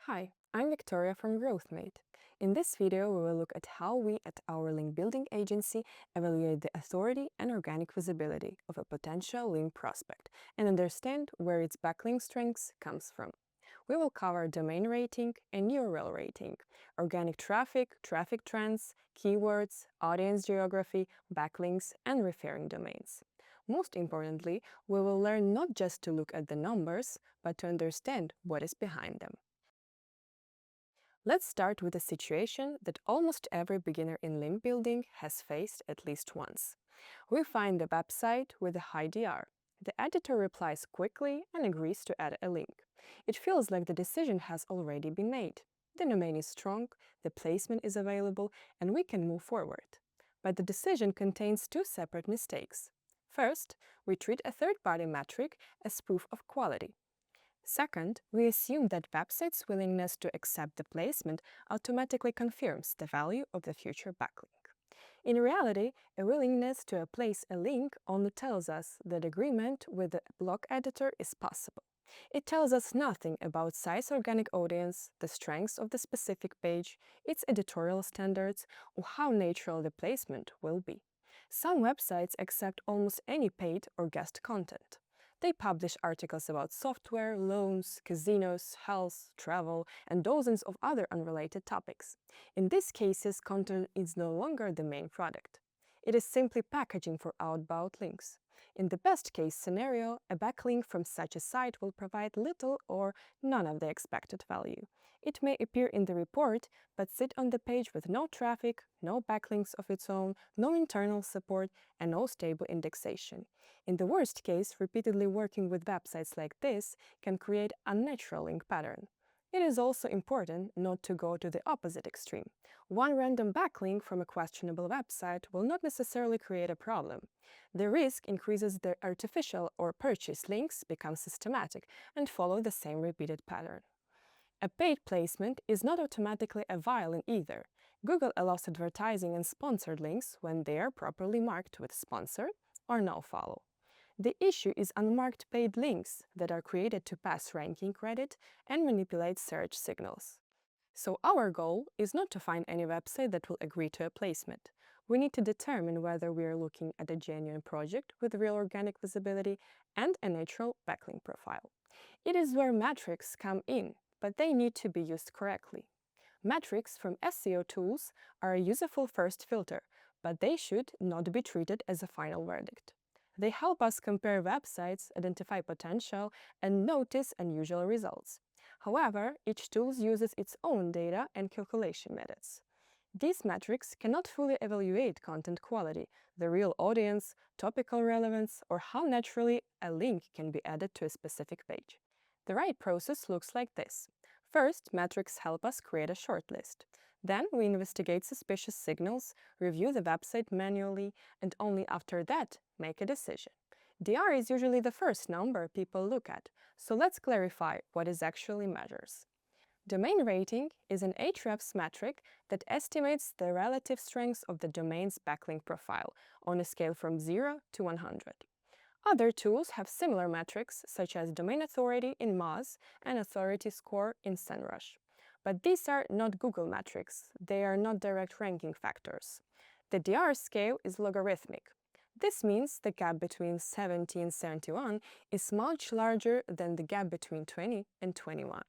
Hi, I'm Victoria from GrowthMate. In this video, we will look at how we at our link building agency evaluate the authority and organic visibility of a potential link prospect and understand where its backlink strengths comes from. We will cover domain rating and URL rating, organic traffic, traffic trends, keywords, audience geography, backlinks, and referring domains. Most importantly, we will learn not just to look at the numbers, but to understand what is behind them. Let's start with a situation that almost every beginner in link building has faced at least once. We find a website with a high DR. The editor replies quickly and agrees to add a link. It feels like the decision has already been made. The domain is strong, the placement is available, and we can move forward. But the decision contains two separate mistakes. First, we treat a third-party metric as proof of quality. Second, we assume that website's willingness to accept the placement automatically confirms the value of the future backlink. In reality, a willingness to place a link only tells us that agreement with the block editor is possible. It tells us nothing about size organic audience, the strengths of the specific page, its editorial standards, or how natural the placement will be. Some websites accept almost any paid or guest content. They publish articles about software, loans, casinos, health, travel, and dozens of other unrelated topics. In these cases, content is no longer the main product. It is simply packaging for outbound links. In the best case scenario, a backlink from such a site will provide little or none of the expected value. It may appear in the report, but sit on the page with no traffic, no backlinks of its own, no internal support, and no stable indexation. In the worst case, repeatedly working with websites like this can create a unnatural link pattern. It is also important not to go to the opposite extreme. One random backlink from a questionable website will not necessarily create a problem. The risk increases the artificial or purchase links become systematic and follow the same repeated pattern. A paid placement is not automatically a violin either. Google allows advertising and sponsored links when they are properly marked with sponsored or no follow. The issue is unmarked paid links that are created to pass ranking credit and manipulate search signals. So our goal is not to find any website that will agree to a placement. We need to determine whether we are looking at a genuine project with real organic visibility and a natural backlink profile. It is where metrics come in, but they need to be used correctly. Metrics from SEO tools are a useful first filter, but they should not be treated as a final verdict. They help us compare websites, identify potential, and notice unusual results. However, each tool uses its own data and calculation methods. These metrics cannot fully evaluate content quality, the real audience, topical relevance, or how naturally a link can be added to a specific page. The right process looks like this. First, metrics help us create a shortlist. Then we investigate suspicious signals, review the website manually, and only after that make a decision. DR is usually the first number people look at, so let's clarify what it actually measures. Domain rating is an Ahrefs metric that estimates the relative strengths of the domain's backlink profile on a scale from 0 to 100. Other tools have similar metrics, such as domain authority in Moz and authority score in SEMrush. But these are not Google metrics. They are not direct ranking factors. The DR scale is logarithmic. This means the gap between 70 and 71 is much larger than the gap between 20 and 21.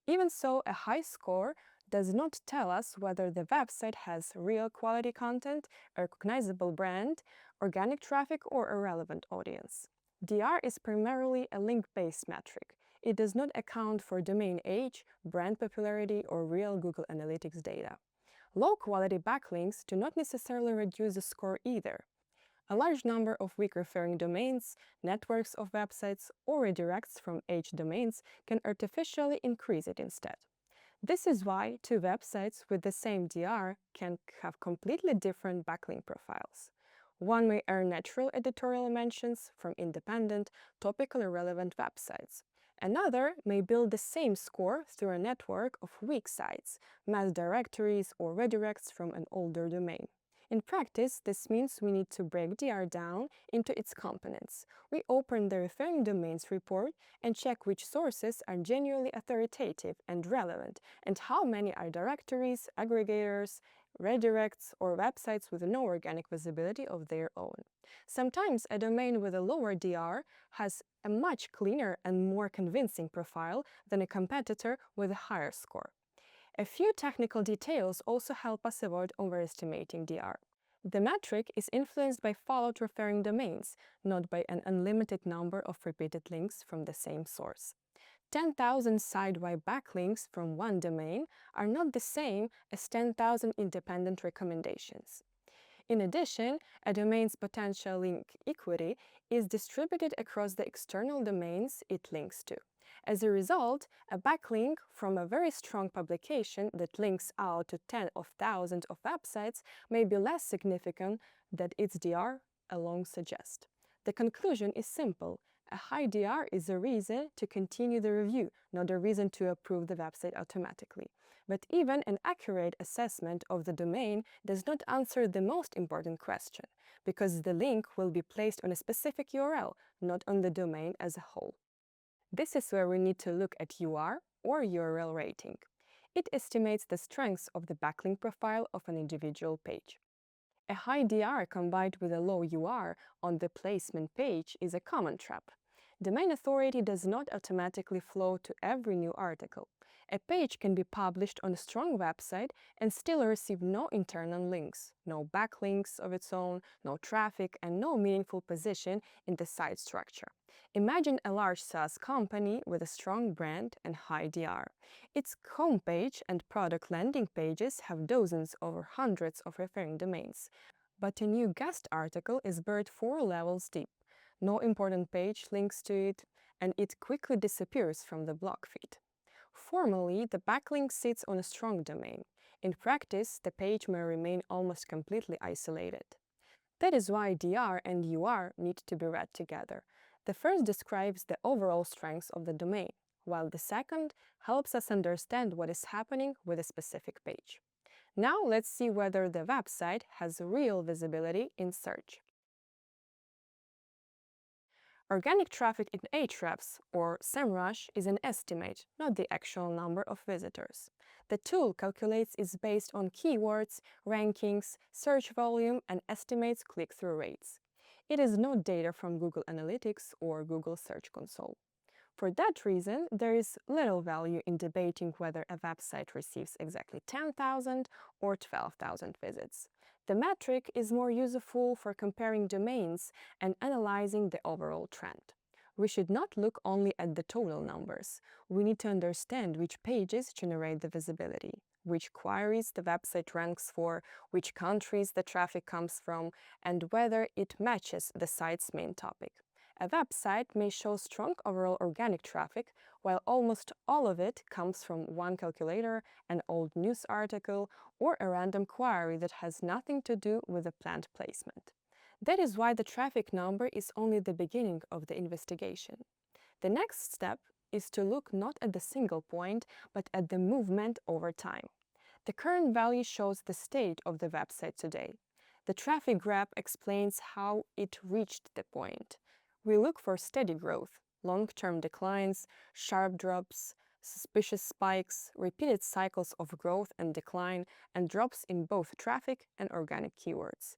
Even so, a high score does not tell us whether the website has real quality content, a recognizable brand, organic traffic, or a relevant audience. DR is primarily a link-based metric. It does not account for domain age, brand popularity, or real Google Analytics data. Low-quality backlinks do not necessarily reduce the score either. A large number of weak referring domains, networks of websites, or redirects from H domains can artificially increase it instead. This is why two websites with the same DR can have completely different backlink profiles. One may earn natural editorial mentions from independent, topically relevant websites. Another may build the same score through a network of weak sites, mass directories, or redirects from an older domain. In practice, this means we need to break DR down into its components. We open the referring domains report and check which sources are genuinely authoritative and relevant, and how many are directories, aggregators, redirects, or websites with no organic visibility of their own. Sometimes a domain with a lower DR has a much cleaner and more convincing profile than a competitor with a higher score. A few technical details also help us avoid overestimating DR. The metric is influenced by followed referring domains, not by an unlimited number of repeated links from the same source. 10,000 site-wide backlinks from one domain are not the same as 10,000 independent recommendations. In addition, a domain's potential link equity is distributed across the external domains it links to. As a result, a backlink from a very strong publication that links out to tens of thousands of websites may be less significant than its DR alone suggests. The conclusion is simple. A high DR is a reason to continue the review, not a reason to approve the website automatically. But even an accurate assessment of the domain does not answer the most important question, because the link will be placed on a specific URL, not on the domain as a whole. This is where we need to look at UR, or URL rating. It estimates the strength of the backlink profile of an individual page. A high DR combined with a low UR on the placement page is a common trap. Domain authority does not automatically flow to every new article. A page can be published on a strong website and still receive no internal links, no backlinks of its own, no traffic, and no meaningful position in the site structure. Imagine a large SaaS company with a strong brand and high DR. Its homepage and product landing pages have dozens or hundreds of referring domains. But a new guest article is buried 4 levels deep. No important page links to it, and it quickly disappears from the blog feed. Formally, the backlink sits on a strong domain. In practice, the page may remain almost completely isolated. That is why DR and UR need to be read together. The first describes the overall strengths of the domain, while the second helps us understand what is happening with a specific page. Now let's see whether the website has real visibility in search. Organic traffic in Ahrefs, or SEMrush, is an estimate, not the actual number of visitors. The tool calculates is based on keywords, rankings, search volume, and estimates click-through rates. It is not data from Google Analytics or Google Search Console. For that reason, there is little value in debating whether a website receives exactly 10,000 or 12,000 visits. The metric is more useful for comparing domains and analyzing the overall trend. We should not look only at the total numbers. We need to understand which pages generate the visibility, which queries the website ranks for, which countries the traffic comes from, and whether it matches the site's main topic. A website may show strong overall organic traffic, while almost all of it comes from one calculator, an old news article, or a random query that has nothing to do with a planned placement. That is why the traffic number is only the beginning of the investigation. The next step is to look not at the single point, but at the movement over time. The current value shows the state of the website today. The traffic graph explains how it reached the point. We look for steady growth, long-term declines, sharp drops, suspicious spikes, repeated cycles of growth and decline, and drops in both traffic and organic keywords.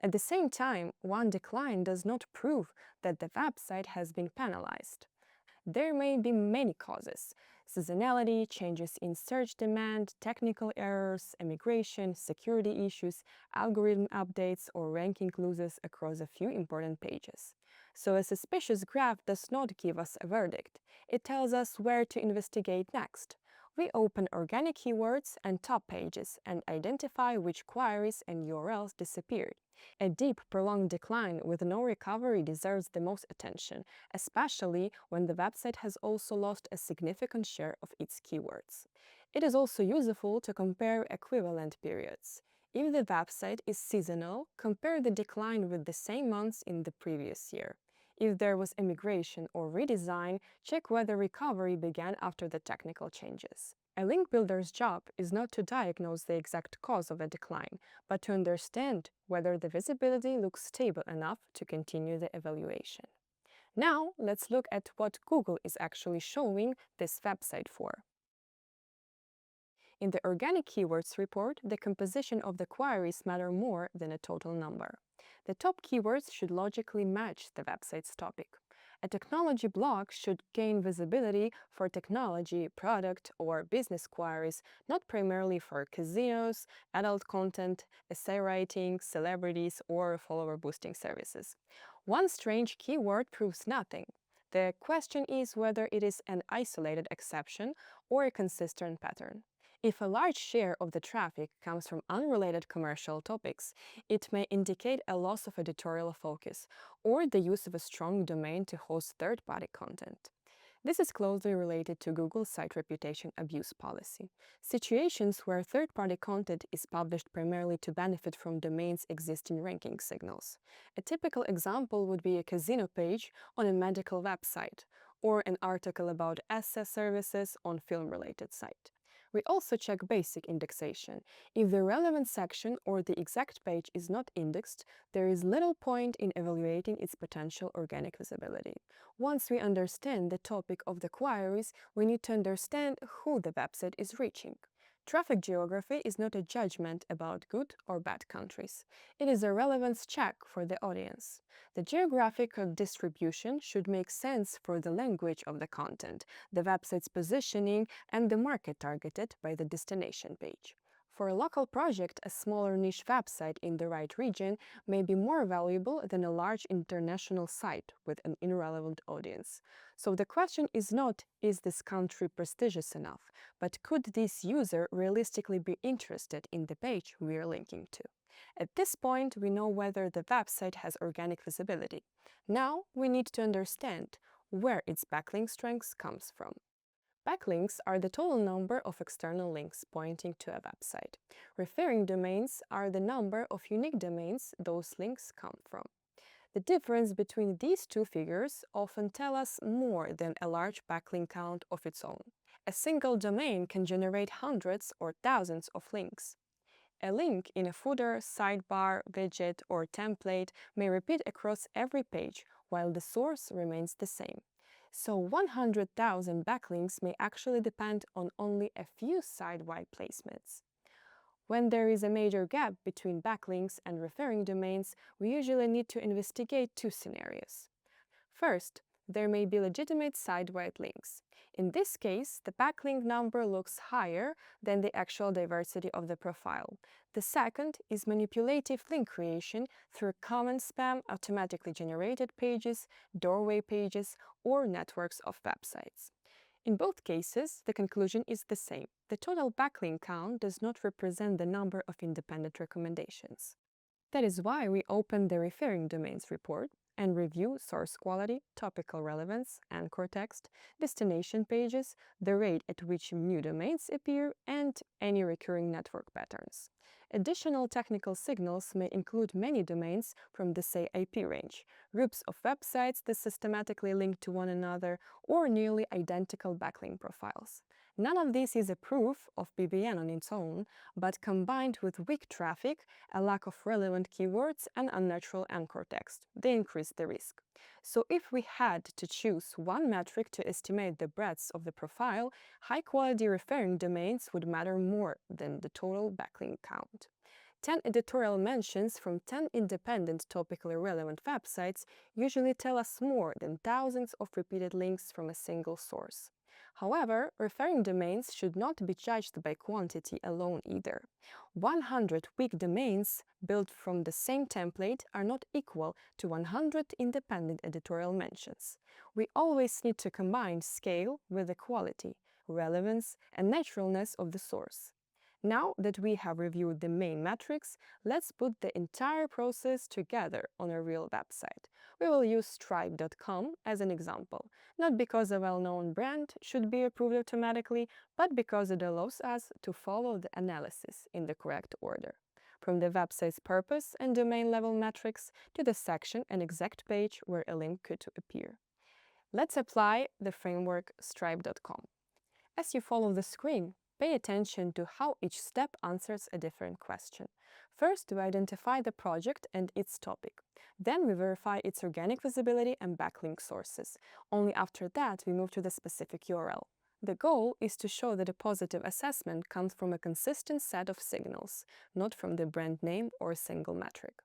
At the same time, one decline does not prove that the website has been penalized. There may be many causes: seasonality, changes in search demand, technical errors, immigration, security issues, algorithm updates, or ranking losses across a few important pages. So a suspicious graph does not give us a verdict. It tells us where to investigate next. We open organic keywords and top pages and identify which queries and URLs disappeared. A deep, prolonged decline with no recovery deserves the most attention, especially when the website has also lost a significant share of its keywords. It is also useful to compare equivalent periods. If the website is seasonal, compare the decline with the same months in the previous year. If there was immigration or redesign, check whether recovery began after the technical changes. A link builder's job is not to diagnose the exact cause of a decline, but to understand whether the visibility looks stable enough to continue the evaluation. Now, let's look at what Google is actually showing this website for. In the organic keywords report, the composition of the queries matter more than a total number. The top keywords should logically match the website's topic. A technology blog should gain visibility for technology, product, or business queries, not primarily for casinos, adult content, essay writing, celebrities, or follower boosting services. One strange keyword proves nothing. The question is whether it is an isolated exception or a consistent pattern. If a large share of the traffic comes from unrelated commercial topics, it may indicate a loss of editorial focus or the use of a strong domain to host third-party content. This is closely related to Google's site reputation abuse policy. Situations where third-party content is published primarily to benefit from domain's existing ranking signals. A typical example would be a casino page on a medical website, or an article about essay services on film-related site. We also check basic indexation. If the relevant section or the exact page is not indexed, there is little point in evaluating its potential organic visibility. Once we understand the topic of the queries, we need to understand who the website is reaching. Traffic geography is not a judgment about good or bad countries. It is a relevance check for the audience. The geographic distribution should make sense for the language of the content, the website's positioning, and the market targeted by the destination page. For a local project, a smaller niche website in the right region may be more valuable than a large international site with an irrelevant audience. So the question is not, is this country prestigious enough, but could this user realistically be interested in the page we are linking to? At this point, we know whether the website has organic visibility. Now, we need to understand where its backlink strength comes from. Backlinks are the total number of external links pointing to a website. Referring domains are the number of unique domains those links come from. The difference between these two figures often tell us more than a large backlink count of its own. A single domain can generate hundreds or thousands of links. A link in a footer, sidebar, widget, or template may repeat across every page, while the source remains the same. So 100,000 backlinks may actually depend on only a few site-wide placements. When there is a major gap between backlinks and referring domains, we usually need to investigate two scenarios. First, there may be legitimate site-wide links. In this case, the backlink number looks higher than the actual diversity of the profile. The second is manipulative link creation through common spam, automatically generated pages, doorway pages, or networks of websites. In both cases, the conclusion is the same. The total backlink count does not represent the number of independent recommendations. That is why we open the Referring Domains report and review source quality, topical relevance, anchor text, destination pages, the rate at which new domains appear, and any recurring network patterns. Additional technical signals may include many domains from the say IP range, groups of websites that systematically link to one another, or nearly identical backlink profiles. None of this is a proof of BBN on its own, but combined with weak traffic, a lack of relevant keywords, and unnatural anchor text, they increase the risk. So if we had to choose one metric to estimate the breadth of the profile, high-quality referring domains would matter more than the total backlink count. 10 editorial mentions from 10 independent topically relevant websites usually tell us more than thousands of repeated links from a single source. However, referring domains should not be judged by quantity alone either. 100 weak domains built from the same template are not equal to 100 independent editorial mentions. We always need to combine scale with the quality, relevance, and naturalness of the source. Now that we have reviewed the main metrics, let's put the entire process together on a real website. We will use Stripe.com as an example, not because a well-known brand should be approved automatically, but because it allows us to follow the analysis in the correct order. From the website's purpose and domain-level metrics to the section and exact page where a link could appear. Let's apply the framework Stripe.com. As you follow the screen, pay attention to how each step answers a different question. First, we identify the project and its topic. Then we verify its organic visibility and backlink sources. Only after that, we move to the specific URL. The goal is to show that a positive assessment comes from a consistent set of signals, not from the brand name or a single metric.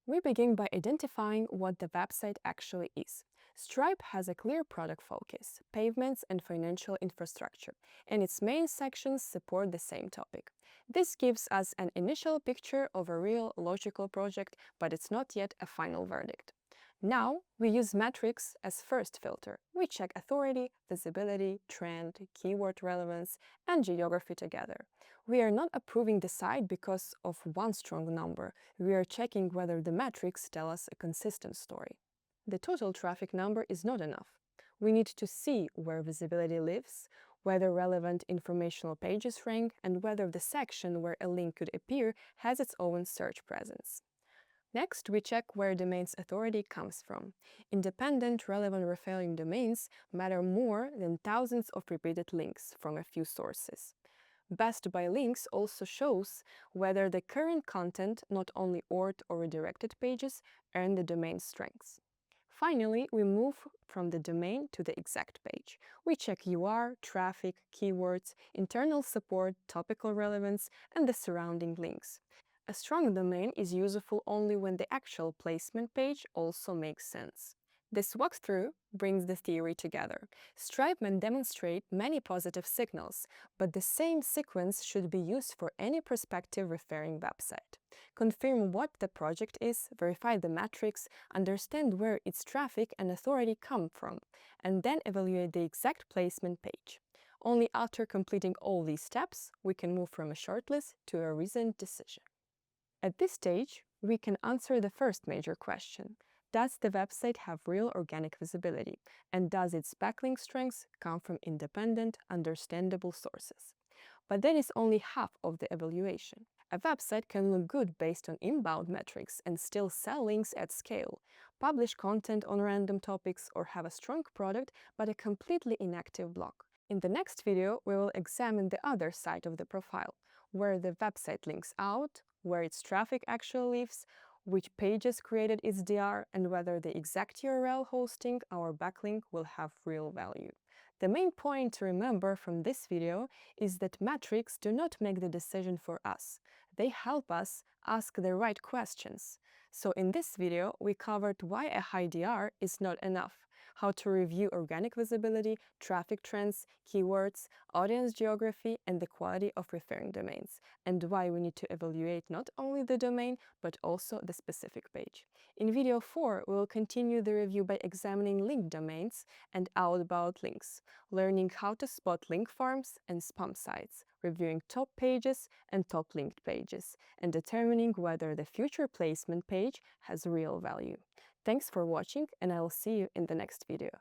We begin by identifying what the website actually is. Stripe has a clear product focus, pavements and financial infrastructure, and its main sections support the same topic. This gives us an initial picture of a real logical project, but it's not yet a final verdict. Now, we use metrics as first filter. We check authority, visibility, trend, keyword relevance, and geography together. We are not approving the site because of one strong number. We are checking whether the metrics tell us a consistent story. The total traffic number is not enough. We need to see where visibility lives, whether relevant informational pages rank, and whether the section where a link could appear has its own search presence. Next, we check where domain's authority comes from. Independent, relevant referring domains matter more than thousands of repeated links from a few sources. Best by links also shows whether the current content, not only ORT or redirected pages, earn the domain strengths. Finally, we move from the domain to the exact page. We check UR, traffic, keywords, internal support, topical relevance, and the surrounding links. A strong domain is useful only when the actual placement page also makes sense. This walkthrough brings the theory together. Stripe may demonstrate many positive signals, but the same sequence should be used for any prospective referring website. Confirm what the project is, verify the metrics, understand where its traffic and authority come from, and then evaluate the exact placement page. Only after completing all these steps, we can move from a shortlist to a reasoned decision. At this stage, we can answer the first major question. Does the website have real organic visibility? And does its backlink strengths come from independent, understandable sources? But that is only half of the evaluation. A website can look good based on inbound metrics and still sell links at scale, publish content on random topics, or have a strong product but a completely inactive blog. In the next video, we will examine the other side of the profile, where the website links out, where its traffic actually lives, which pages created its DR, and whether the exact URL hosting our backlink will have real value. The main point to remember from this video is that metrics do not make the decision for us. They help us ask the right questions. So in this video, we covered why a high DR is not enough, how to review organic visibility, traffic trends, keywords, audience geography, and the quality of referring domains, and why we need to evaluate not only the domain, but also the specific page. In video 4, we will continue the review by examining linked domains and outbound links, learning how to spot link farms and spam sites, reviewing top pages and top linked pages, and determining whether the future placement page has real value. Thanks for watching, and I will see you in the next video.